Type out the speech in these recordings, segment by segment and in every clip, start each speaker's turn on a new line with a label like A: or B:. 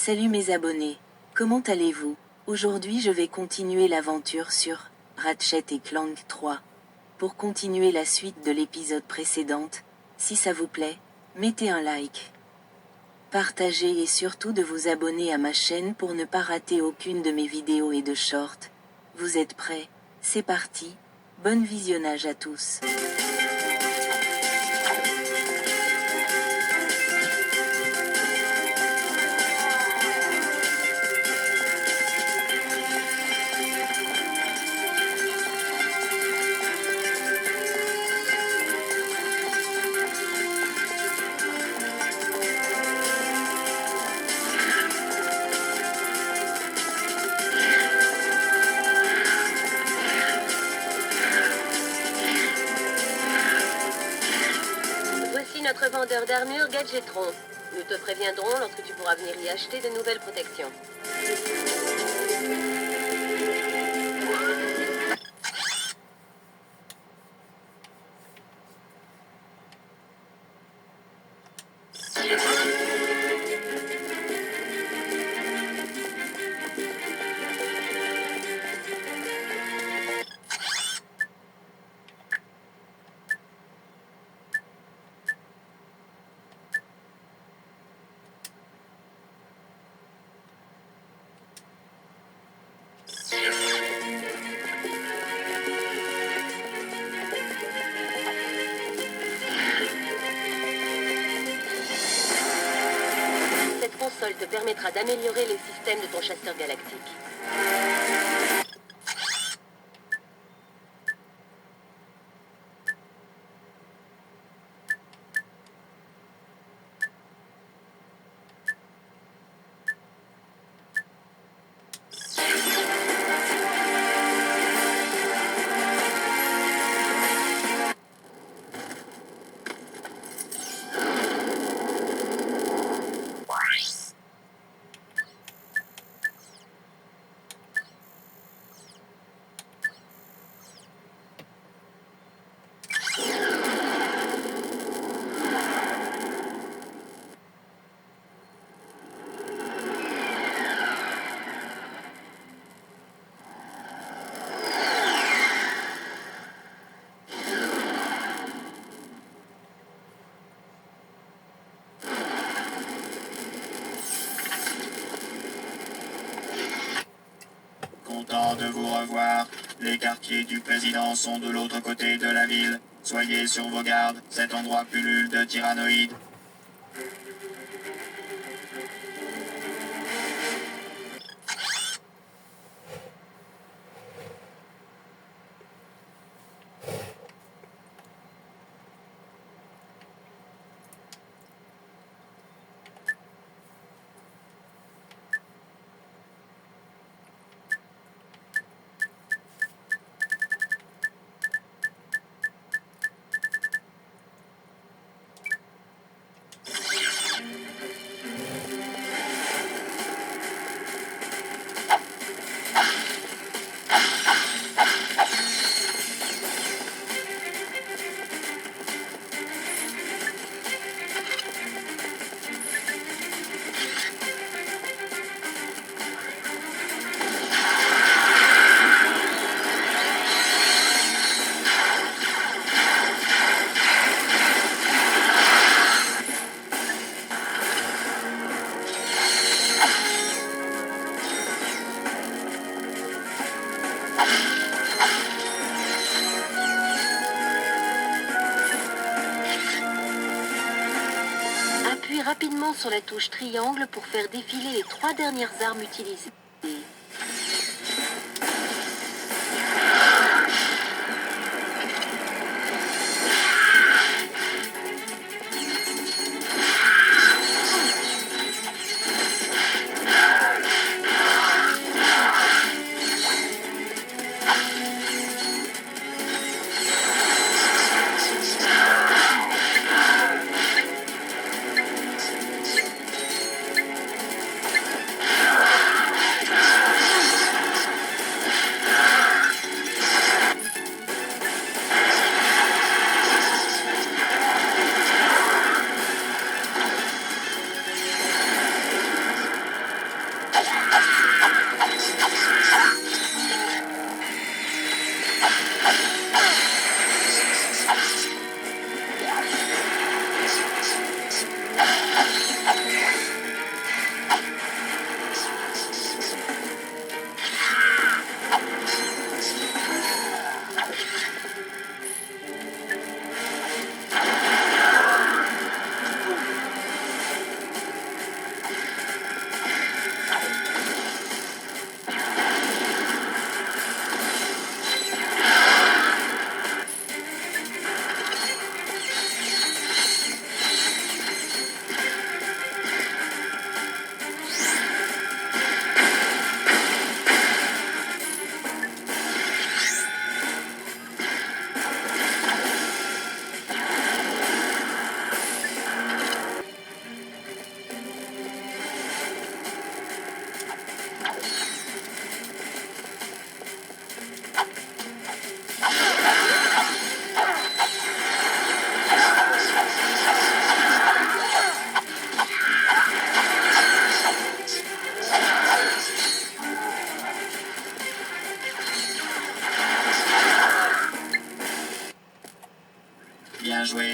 A: Salut mes abonnés. Comment allez-vous? Aujourd'hui je vais continuer l'aventure sur Ratchet et Clank 3. Pour continuer la suite de l'épisode précédente, si ça vous plaît, mettez un like. Partagez et surtout de vous abonner à ma chaîne pour ne pas rater aucune de mes vidéos et de shorts. Vous êtes prêts? C'est parti, bon visionnage à tous.
B: Voici notre vendeur d'armure Gadgetron. Nous te préviendrons lorsque tu pourras venir y acheter de nouvelles protections. Cette console te permettra d'améliorer les systèmes de ton chasseur galactique.
C: Content de vous revoir. Les quartiers du président sont de l'autre côté de la ville. Soyez sur vos gardes, cet endroit pullule de tyrannoïdes.
B: Appuie rapidement sur la touche triangle pour faire défiler les 3 dernières armes utilisées.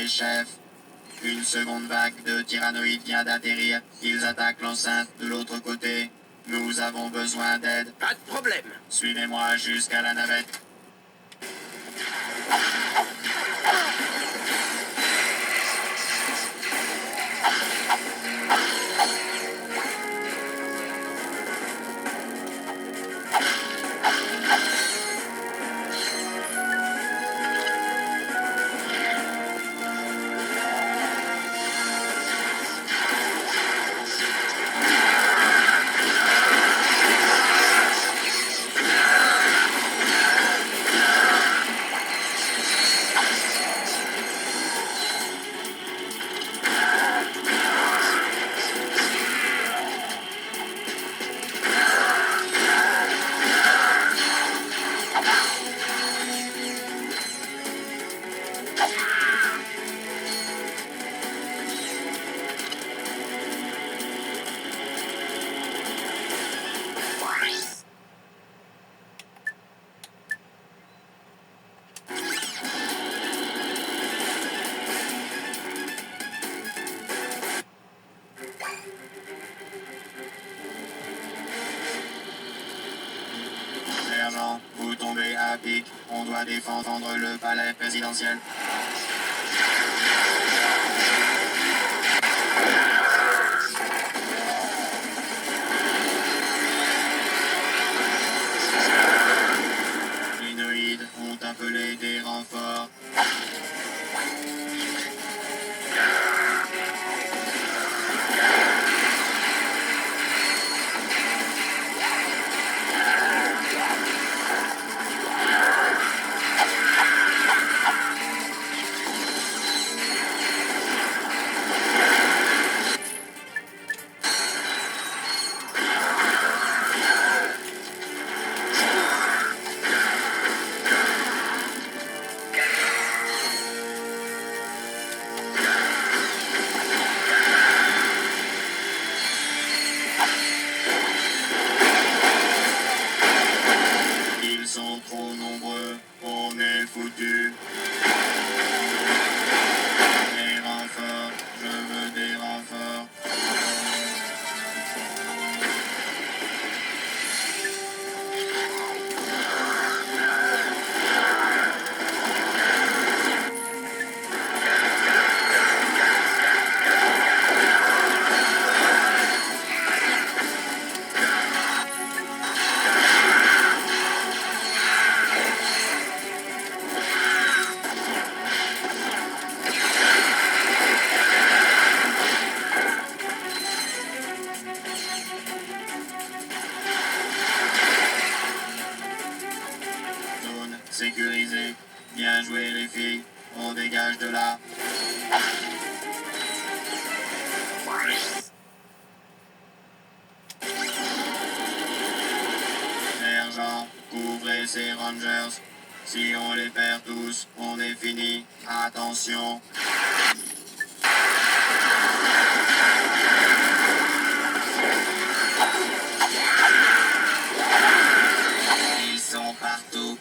C: Désolé, chef. Une seconde vague de tyrannoïdes vient d'atterrir. Ils attaquent l'enceinte de l'autre côté. Nous avons besoin d'aide.
D: Pas de problème.
C: Suivez-moi jusqu'à la navette. Sergent, vous tombez à pic. On doit défendre le palais présidentiel. Les Noïdes ont appelé des renforts. Ils sont trop nombreux, on est foutus. Des renforts, je veux des renforts. Zone sécurisée. Bien joué les filles, on dégage de là. Sergent, couvrez ces rangers. Si on les perd tous, on est fini. Attention. Ils sont partout.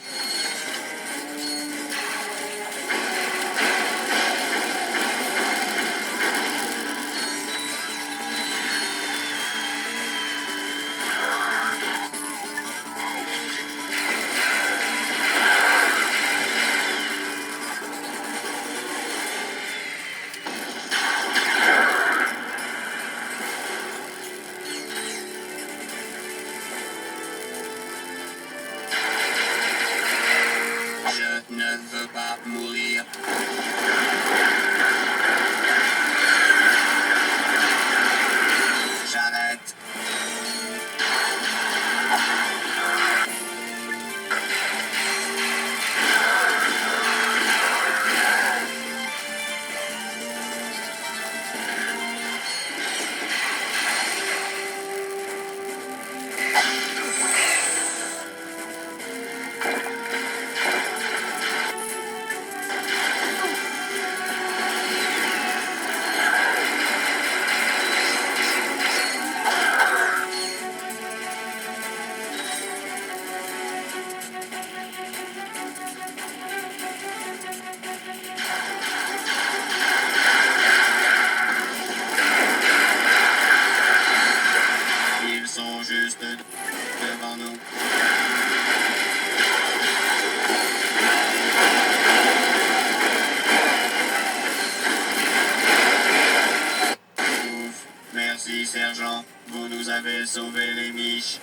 C: avez sauvé les miches.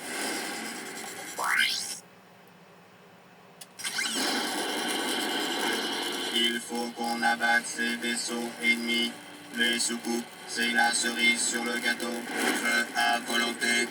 C: Il faut qu'on abatte ces vaisseaux ennemis. Les soucoupes, c'est la cerise sur le gâteau. Feu à volonté.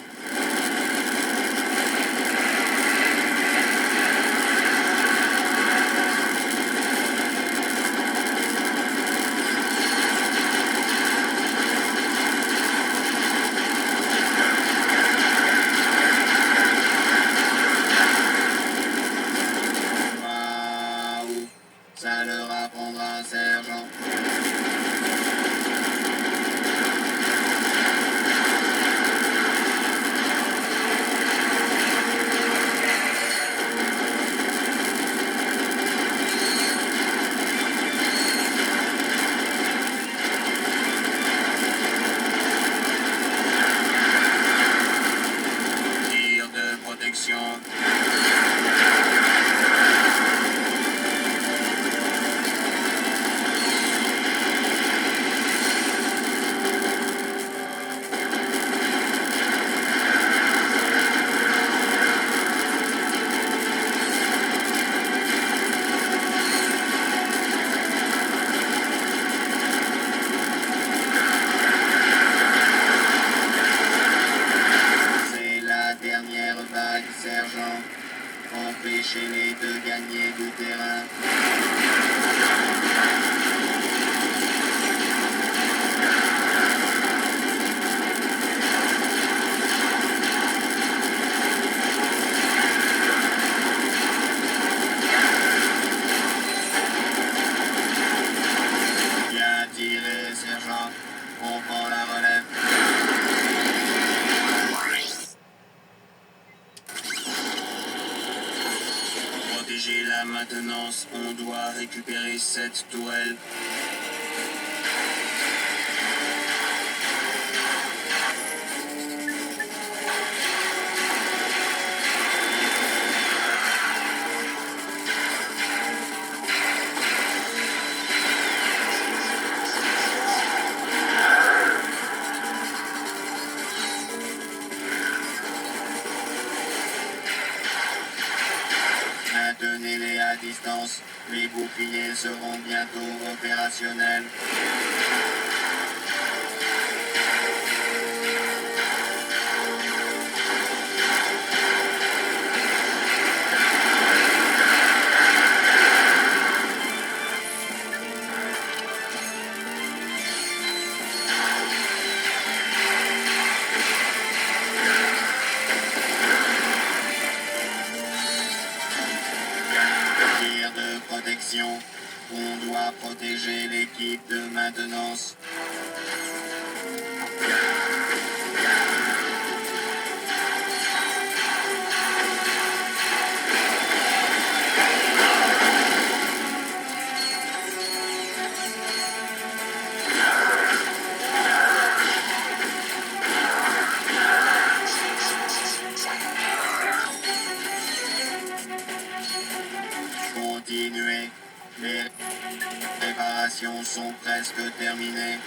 C: Waouh, ça leur apprendra, sergent. Tir de protection. C'est la dernière vague, sergent. Empêchez-les de gagner du terrain. Bien tiré, sergent. On prend la relève. Protéger la maintenance, on doit récupérer cette tourelle. Maintenez-les à distance. Les boucliers seront bientôt opérationnels. Tir de protection. On doit protéger l'équipe de maintenance. Continuez. Les réparations sont presque terminées.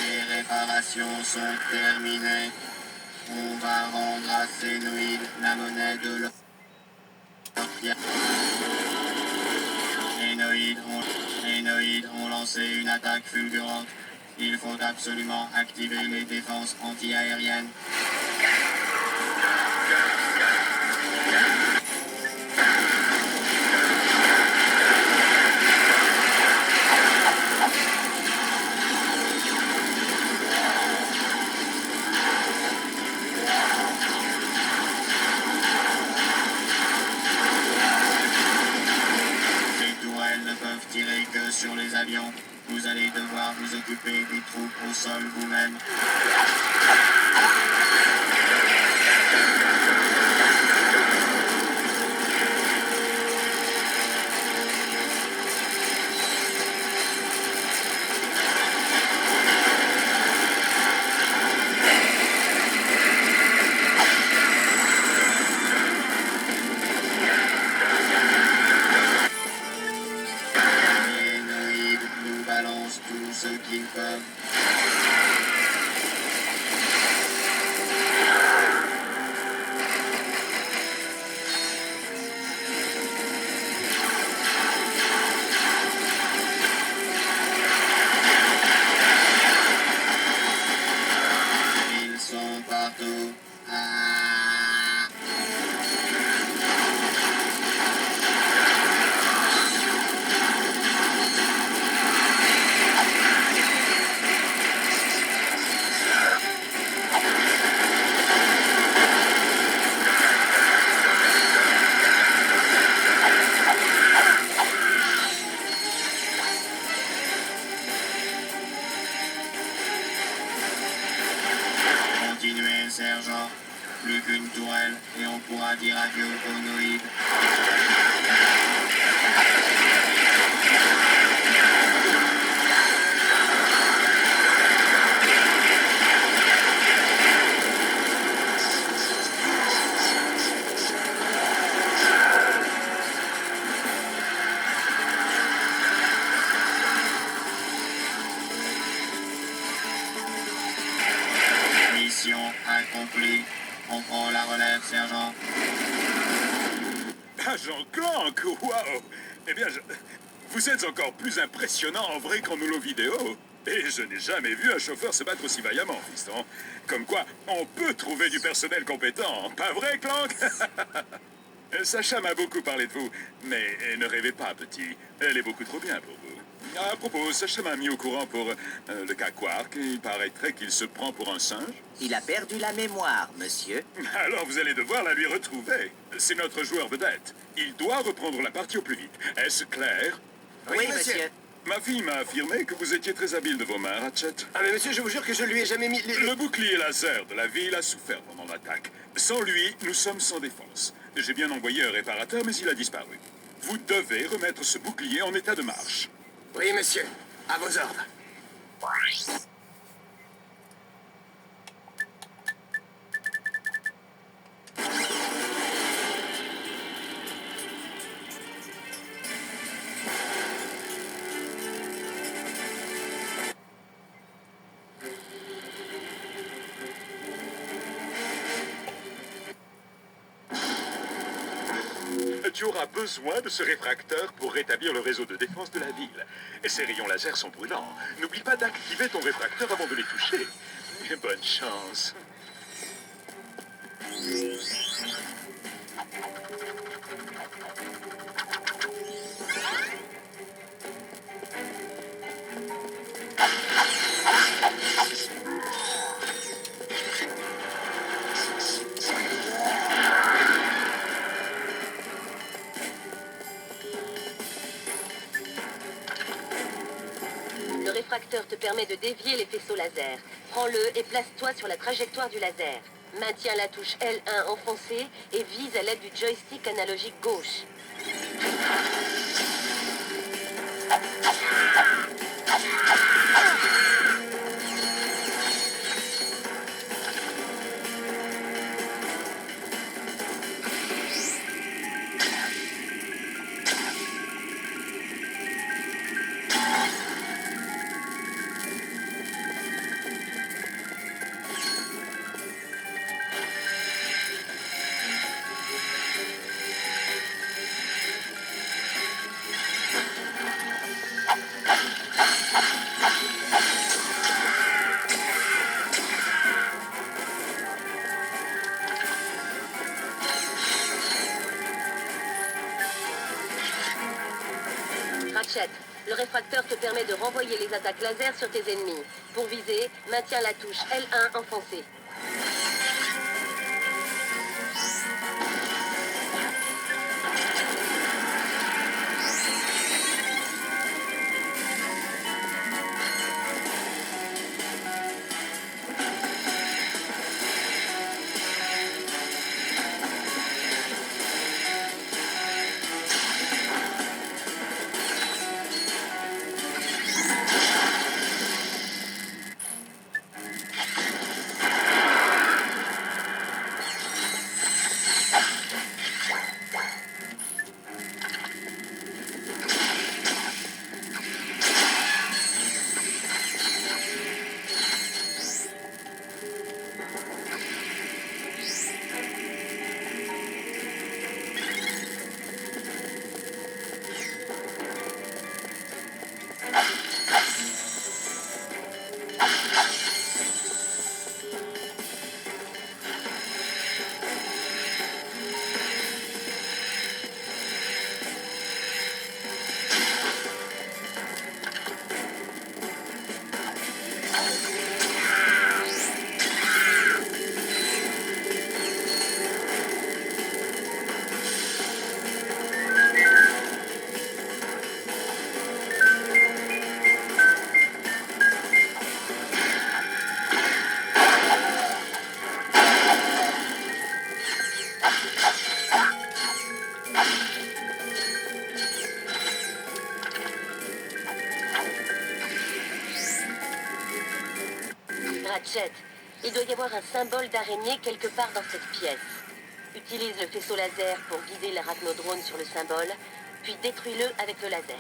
C: Les réparations sont terminées. On va rendre à Sénoïde la monnaie de leur pierre. Les Noïdes ont lancé une attaque fulgurante. Il faut absolument activer les défenses anti-aériennes. Tirez que sur les avions. Vous allez devoir vous occuper des troupes au sol vous-même. naturel et on pourra dire adieu aux noïdes. Mission accomplie. On prend la relève, sergent.
D: Agent Clank, waouh! Eh bien, vous êtes encore plus impressionnant en vrai qu'en holo vidéo. Et je n'ai jamais vu un chauffeur se battre aussi vaillamment, fiston. Comme quoi, on peut trouver du personnel compétent. Pas vrai, Clank? Sacha m'a beaucoup parlé de vous, mais ne rêvez pas, petit. Elle est beaucoup trop bien pour vous. À propos, Sacha m'a mis au courant pour le cas Quark. Il paraîtrait qu'il se prend pour un singe.
E: Il a perdu la mémoire, monsieur.
D: Alors vous allez devoir la lui retrouver. C'est notre joueur vedette. Il doit reprendre la partie au plus vite. Est-ce clair?
E: Oui, monsieur.
D: Ma fille m'a affirmé que vous étiez très habile de vos mains, Ratchet.
F: Ah mais monsieur, je vous jure que je lui ai jamais mis
D: Le bouclier laser de la ville a souffert pendant l'attaque. Sans lui, nous sommes sans défense. J'ai bien envoyé un réparateur, mais il a disparu. Vous devez remettre ce bouclier en état de marche.
F: Oui, monsieur. À vos ordres.
D: Tu auras besoin de ce réfracteur pour rétablir le réseau de défense de la ville. Et ces rayons laser sont brûlants. N'oublie pas d'activer ton réfracteur avant de les toucher. Et bonne chance.
B: Le réfracteur te permet de dévier les faisceaux laser. Prends-le et place-toi sur la trajectoire du laser. Maintiens la touche L1 enfoncée et vise à l'aide du joystick analogique gauche. Ratchet, le réfracteur te permet de renvoyer les attaques laser sur tes ennemis. Pour viser, maintiens la touche L1 enfoncée. Ratchet, il doit y avoir un symbole d'araignée quelque part dans cette pièce. Utilise le faisceau laser pour guider l'arachnodrone sur le symbole, puis détruis-le avec le laser.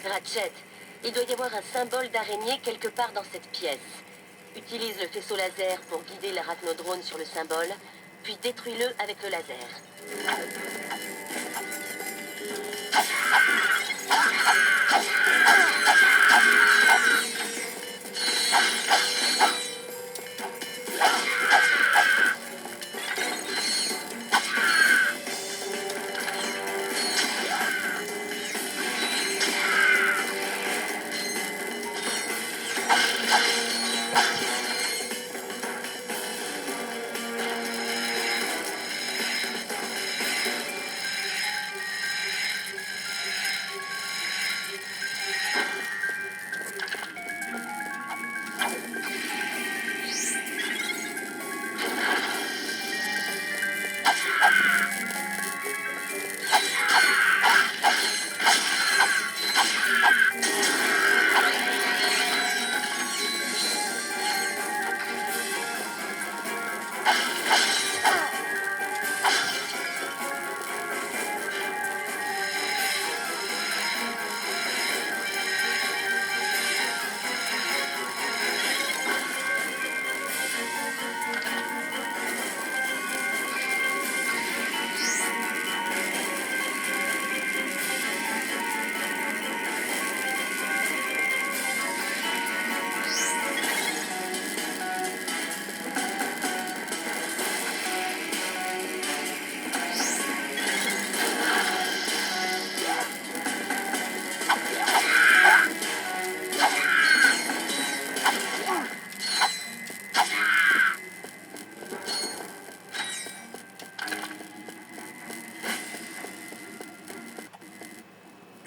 B: Ratchet, il doit y avoir un symbole d'araignée quelque part dans cette pièce. Utilise le faisceau laser pour guider l'arachnodrone sur le symbole, puis détruis-le avec le laser.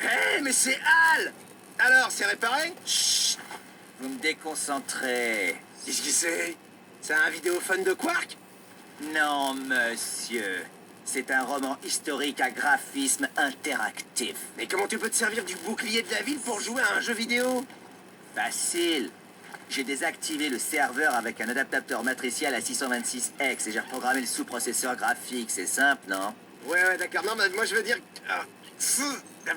F: Hé, mais c'est Hal! Alors, c'est réparé?
E: Chut! Vous me déconcentrez.
F: Qu'est-ce que c'est? C'est un vidéophone de Quark?
E: Non, monsieur. C'est un roman historique à graphisme interactif.
F: Mais comment tu peux te servir du bouclier de la ville pour jouer à un jeu vidéo?
E: Facile. J'ai désactivé le serveur avec un adaptateur matriciel à 626X et j'ai reprogrammé le sous-processeur graphique. C'est simple, non?
F: Ouais, d'accord. Non, mais moi je veux dire... Ah,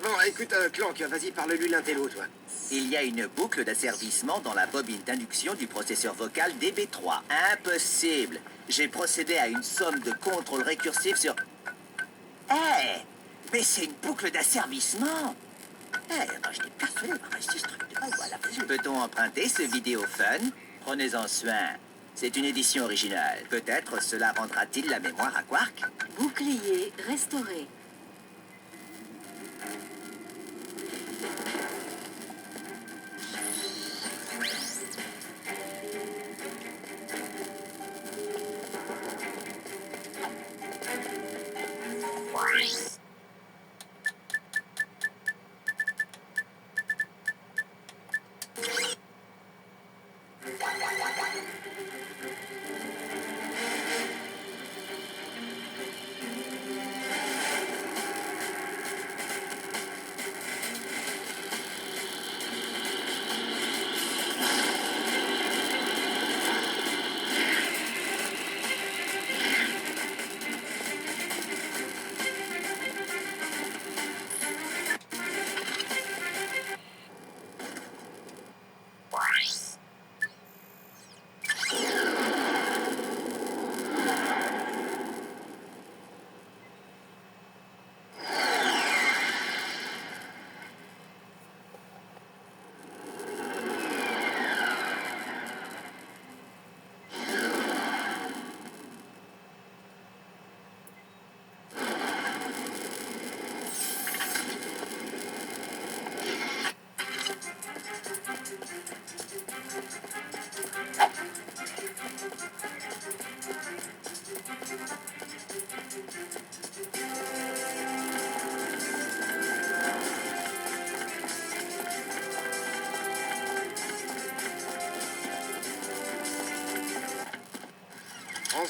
F: bon, écoute, Clank, vas-y, parle-lui l'un et l'autre, toi.
E: Il y a une boucle d'asservissement dans la bobine d'induction du processeur vocal DB3. Impossible. J'ai procédé à une somme de contrôles récursifs sur... Mais c'est une boucle d'asservissement. Moi je l'ai persuadé d'avoir réussi ce truc de mal. Voilà. Peut-on emprunter ce vidéophone? Prenez-en soin. C'est une édition originale. Peut-être cela rendra-t-il la mémoire à Quark?
A: Bouclier restauré.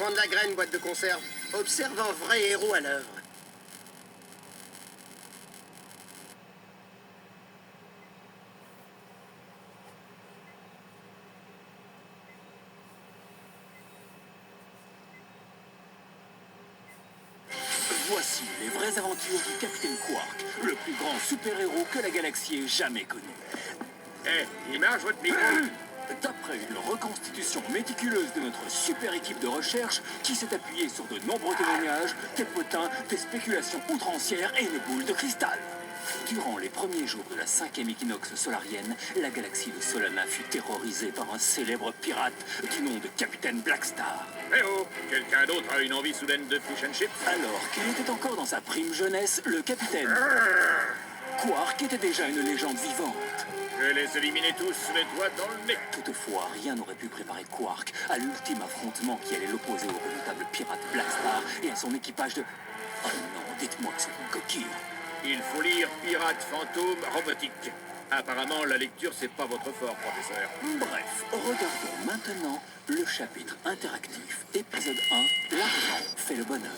F: Prends de la graine, boîte de conserve. Observe un vrai héros à l'œuvre.
G: Voici les vraies aventures du Capitaine Quark, le plus grand super-héros que la galaxie ait jamais connu.
D: Il marche votre micro?
G: D'après une reconstitution méticuleuse de notre super équipe de recherche qui s'est appuyée sur de nombreux témoignages, des potins, des spéculations outrancières et une boule de cristal. Durant les premiers jours de la 5e équinoxe solarienne, la galaxie de Solana fut terrorisée par un célèbre pirate du nom de Capitaine Blackstar.
D: Eh oh, quelqu'un d'autre a une envie soudaine de fish and chips?
G: Alors qu'il était encore dans sa prime jeunesse, le capitaine Quark était déjà une légende vivante.
D: Je vais les éliminer tous les doigts dans le nez.
G: Toutefois, rien n'aurait pu préparer Quark à l'ultime affrontement qui allait l'opposer au redoutable pirate Blackstar et à son équipage de... Oh non, dites-moi que c'est une coquille.
D: Il faut lire Pirate Fantôme Robotique. Apparemment, la lecture, c'est pas votre fort, professeur.
G: Bref, regardons maintenant le chapitre interactif, épisode 1, l'argent fait le bonheur.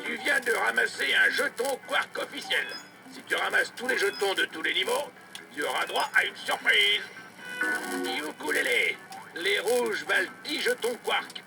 D: Tu viens de ramasser un jeton Quark officiel. Si tu ramasses tous les jetons de tous les niveaux, tu auras droit à une surprise. Ukulélé. Les rouges valent 10 jetons Quark.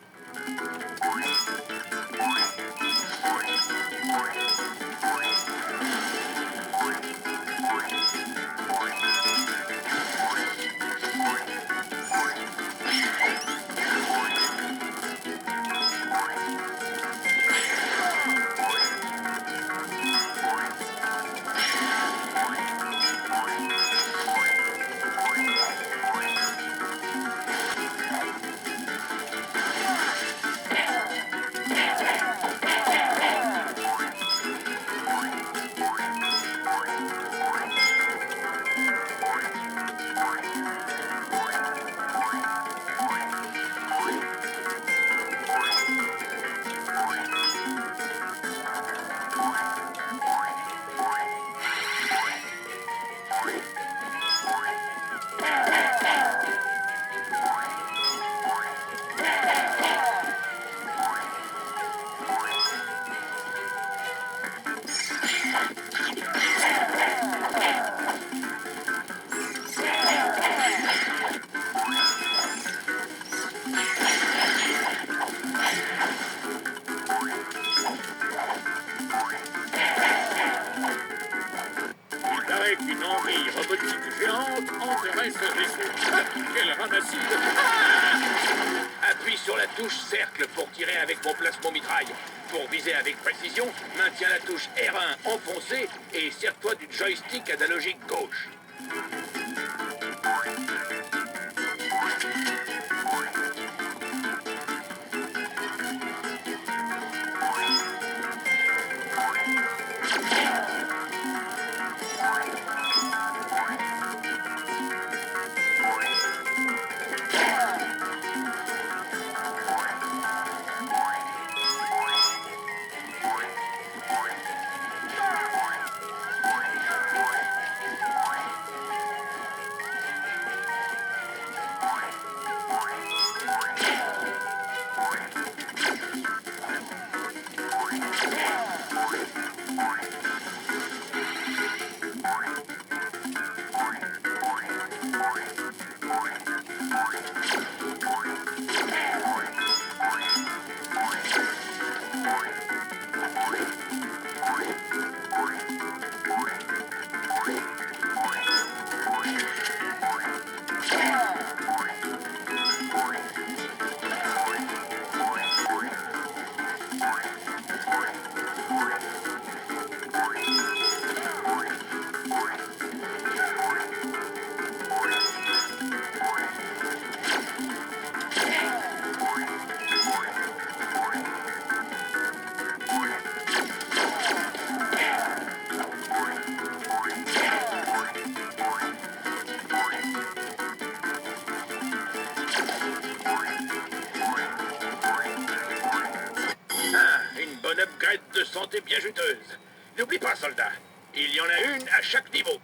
D: Avec une envie robotique géante enterrait ce vaisseau. Quel ramassis de... Appuie sur la touche cercle pour tirer avec mon plasma mitraille. Pour viser avec précision, maintiens la touche R1 enfoncée et sers-toi du joystick analogique gauche.
H: croustillantes et bien juteuses. N'oublie pas, soldat, il y en a une à chaque niveau.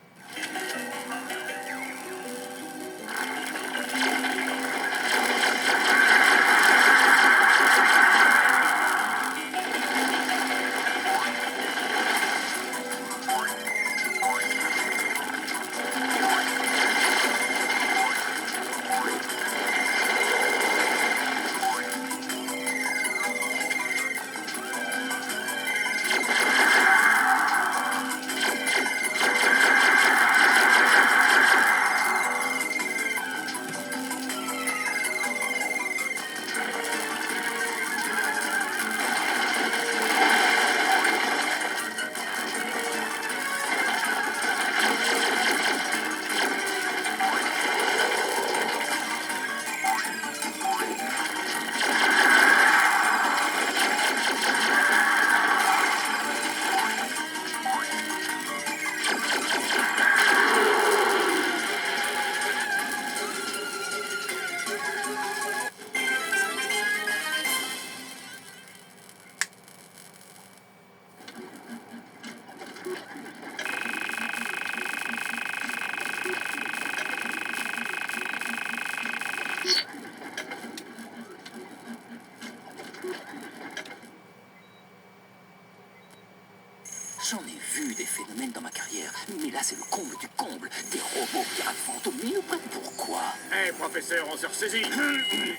G: J'en ai vu des phénomènes dans ma carrière, mais là c'est le comble du comble. Des robots pirates fantômes, mais ils nous prennent pourquoi?
H: Hé, professeur, on se ressaisit.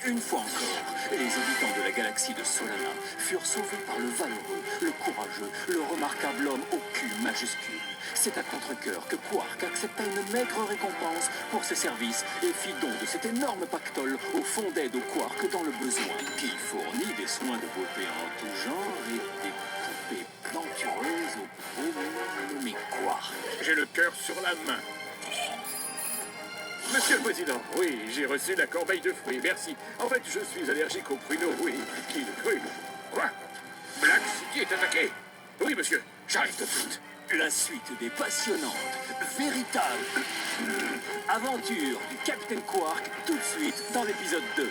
G: Une fois encore, les habitants de la galaxie de Solana furent sauvés par le valeureux, le courageux, le remarquable homme au cul majuscule. C'est à contre-cœur que Quark accepta une maigre récompense pour ses services et fit don de cet énorme pactole au fond d'aide au Quark dans le besoin, qui fournit des soins de beauté en tout genre et des poupées plantureuses au beau nommé Quark.
H: J'ai le cœur sur la main. Monsieur le Président, oui, j'ai reçu la corbeille de fruits, merci. En fait, je suis allergique aux pruneaux, oui. Qui le crut? Quoi? Black City est attaqué? Oui, monsieur, j'arrive tout de suite.
G: La suite des passionnantes, véritables aventures du Capitaine Quark, tout de suite dans l'épisode 2.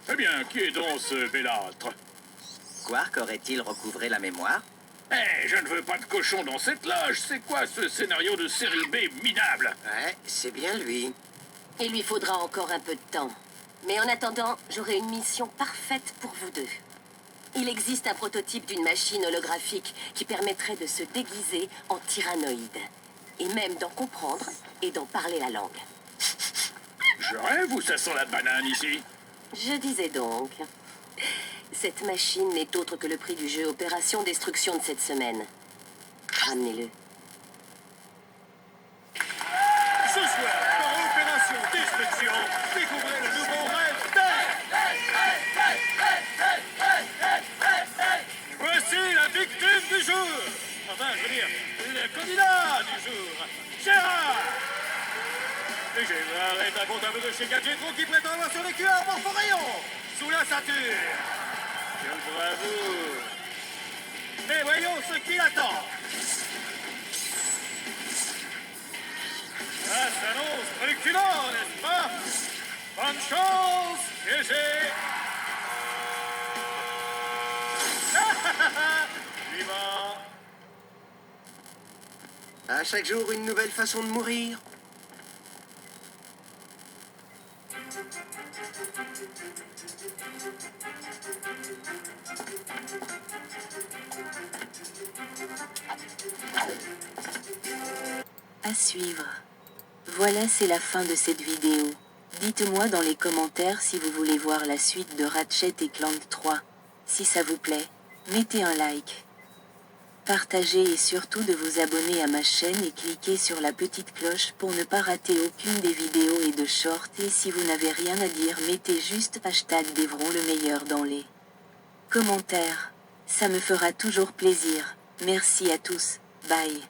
H: Eh bien, qui est donc ce bellâtre?
E: Quark aurait-il recouvré la mémoire?
H: Eh, je ne veux pas de cochon dans cette loge. C'est quoi ce scénario de série B minable?
F: Ouais, c'est bien lui.
B: Il lui faudra encore un peu de temps. Mais en attendant, j'aurai une mission parfaite pour vous deux. Il existe un prototype d'une machine holographique qui permettrait de se déguiser en tyrannoïde. Et même d'en comprendre et d'en parler la langue.
H: Je rêve ou ça sent la banane ici?
B: Je disais donc... Cette machine n'est autre que le prix du jeu Opération Destruction de cette semaine. Ramenez-le.
H: Ce soir, dans Opération Destruction, découvrez le nouveau rêve Voici la victime du jour. Enfin, je veux dire, le candidat du jour. Gérard. Et Gérard est un comptable de chez Gadgetron qui prétend avoir sur les cuillères Morphorayon, sous la ceinture. Quel bravoure. Mais voyons ce qu'il attend. Ça s'annonce reculant, n'est-ce pas? Bonne chance, piégé. Vivant.
F: À chaque jour, une nouvelle façon de mourir.
A: À suivre. Voilà, c'est la fin de cette vidéo. Dites-moi dans les commentaires si vous voulez voir la suite de Ratchet et Clank 3. Si ça vous plaît, mettez un like. Partagez et surtout de vous abonner à ma chaîne et cliquez sur la petite cloche pour ne pas rater aucune des vidéos et de shorts. Et si vous n'avez rien à dire, mettez juste #Devron le meilleur dans les commentaires. Ça me fera toujours plaisir. Merci à tous. Bye.